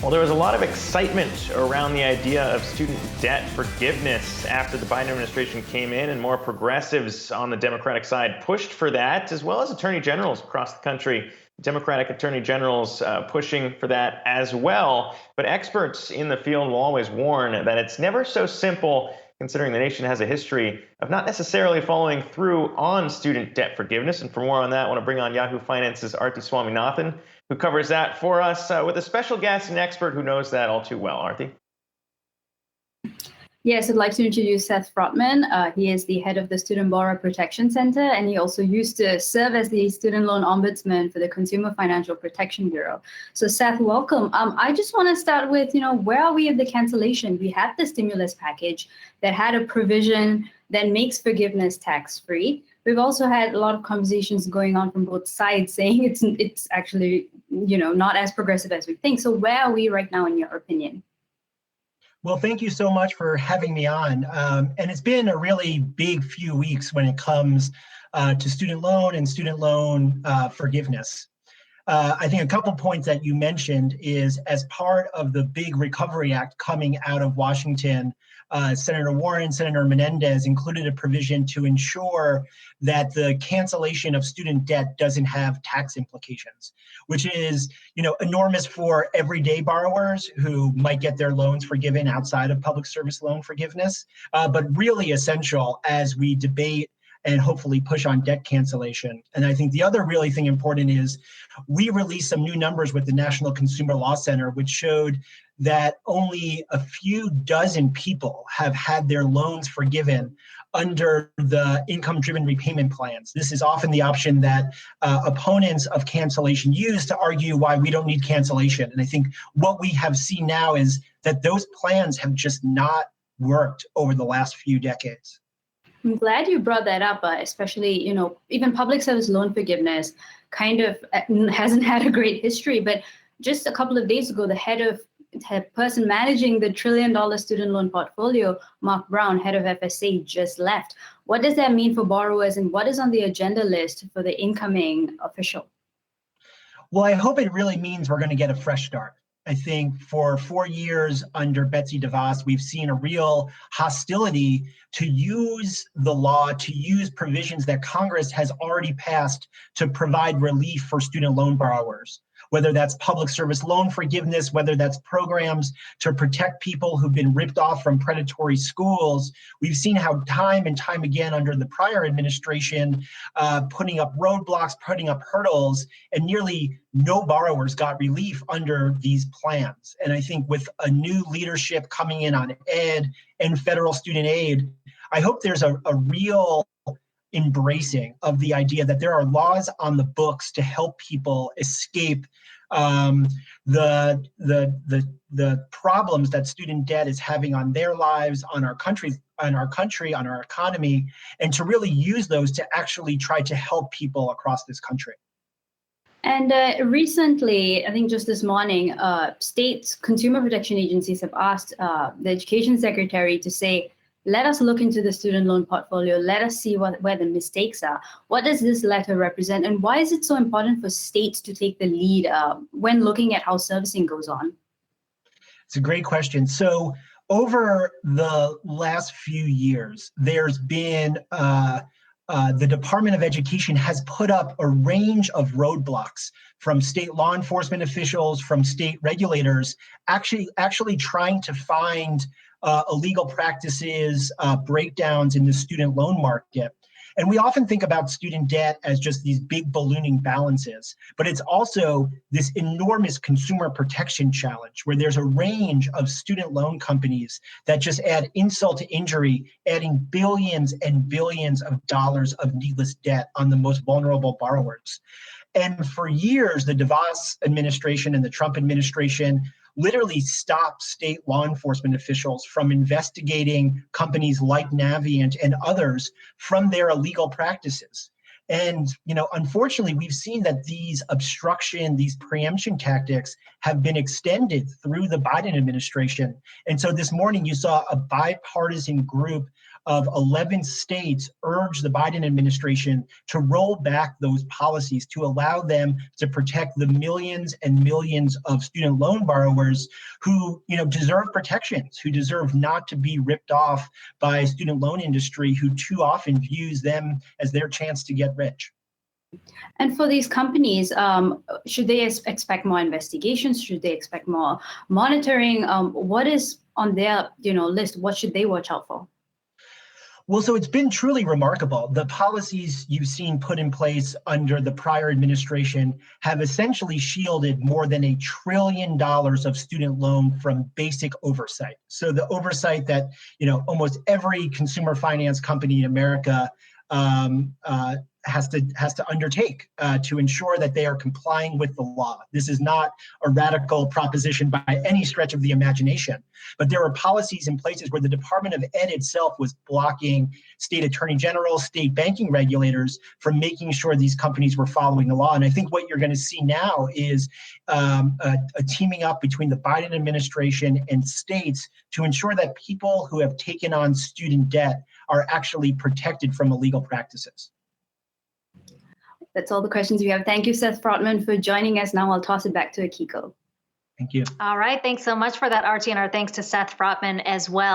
Well, there was a lot of excitement around the idea of student debt forgiveness after the Biden administration came in, and more progressives on the Democratic side pushed for that, as well as attorney generals across the country, Democratic attorney generals pushing for that as well. But experts in the field will always warn that it's never so simple, considering the nation has a history of not necessarily following through on student debt forgiveness. And for more on that, I want to bring on Yahoo Finance's Aarthi Swaminathan, who covers that for us with a special guest and expert who knows that all too well. Aarthi? Yes, I'd like to introduce Seth Frotman. He is the head of the Student Borrower Protection Center, and he also used to serve as the student loan ombudsman for the Consumer Financial Protection Bureau. So Seth, welcome. I just want to start with, where are we at the cancellation? We have the stimulus package that had a provision that makes forgiveness tax-free. We've also had a lot of conversations going on from both sides saying it's actually, not as progressive as we think. So where are we right now, in your opinion? Well, thank you so much for having me on. And it's been a really big few weeks when it comes to student loan and student loan forgiveness. I think a couple points that you mentioned is, as part of the big Recovery Act coming out of Washington, Senator Warren, Senator Menendez included a provision to ensure that the cancellation of student debt doesn't have tax implications, which is, enormous for everyday borrowers who might get their loans forgiven outside of public service loan forgiveness, but really essential as we debate and hopefully push on debt cancellation. And I think the other really thing important is we released some new numbers with the National Consumer Law Center, which showed that only a few dozen people have had their loans forgiven under the income-driven repayment plans. This is often the option that opponents of cancellation use to argue why we don't need cancellation. And I think what we have seen now is that those plans have just not worked over the last few decades. I'm glad you brought that up, especially, even public service loan forgiveness kind of hasn't had a great history. But just a couple of days ago, the person managing the $1 trillion student loan portfolio, Mark Brown, head of FSA, just left. What does that mean for borrowers, and what is on the agenda list for the incoming official? Well, I hope it really means we're going to get a fresh start. I think for 4 years under Betsy DeVos, we've seen a real hostility to use the law, to use provisions that Congress has already passed to provide relief for student loan borrowers, whether that's public service loan forgiveness, whether that's programs to protect people who've been ripped off from predatory schools. We've seen how time and time again under the prior administration, putting up roadblocks, putting up hurdles, and nearly no borrowers got relief under these plans. And I think with a new leadership coming in on ed and federal student aid, I hope there's a real embracing of the idea that there are laws on the books to help people escape the problems that student debt is having on their lives, on our country, on our economy, and to really use those to actually try to help people across this country. And recently, I think just this morning, states consumer protection agencies have asked the education secretary to say, let us look into the student loan portfolio. Let us see where the mistakes are. What does this letter represent? And why is it so important for states to take the lead when looking at how servicing goes on? It's a great question. So over the last few years, there's been the Department of Education has put up a range of roadblocks from state law enforcement officials, from state regulators, actually trying to find illegal practices, breakdowns in the student loan market. And we often think about student debt as just these big ballooning balances, but it's also this enormous consumer protection challenge where there's a range of student loan companies that just add insult to injury, adding billions and billions of dollars of needless debt on the most vulnerable borrowers. And for years, the DeVos administration and the Trump administration literally stopped state law enforcement officials from investigating companies like Navient and others from their illegal practices. And, unfortunately, we've seen that these preemption tactics have been extended through the Biden administration. And so this morning you saw a bipartisan group of 11 states urged the Biden administration to roll back those policies to allow them to protect the millions and millions of student loan borrowers who, deserve protections, who deserve not to be ripped off by a student loan industry who too often views them as their chance to get rich. And for these companies, should they expect more investigations? Should they expect more monitoring? What is on their list? What should they watch out for? Well, so it's been truly remarkable. The policies you've seen put in place under the prior administration have essentially shielded more than $1 trillion of student loan from basic oversight. So the oversight that, almost every consumer finance company in America has to undertake to ensure that they are complying with the law. This is not a radical proposition by any stretch of the imagination, but there are policies in places where the Department of Ed itself was blocking state attorney generals, state banking regulators from making sure these companies were following the law. And I think what you're going to see now is a teaming up between the Biden administration and states to ensure that people who have taken on student debt are actually protected from illegal practices. That's all the questions we have. Thank you, Seth Frotman, for joining us. Now I'll toss it back to Akiko. Thank you. All right. Thanks so much for that, Aarthi, and our thanks to Seth Frotman as well.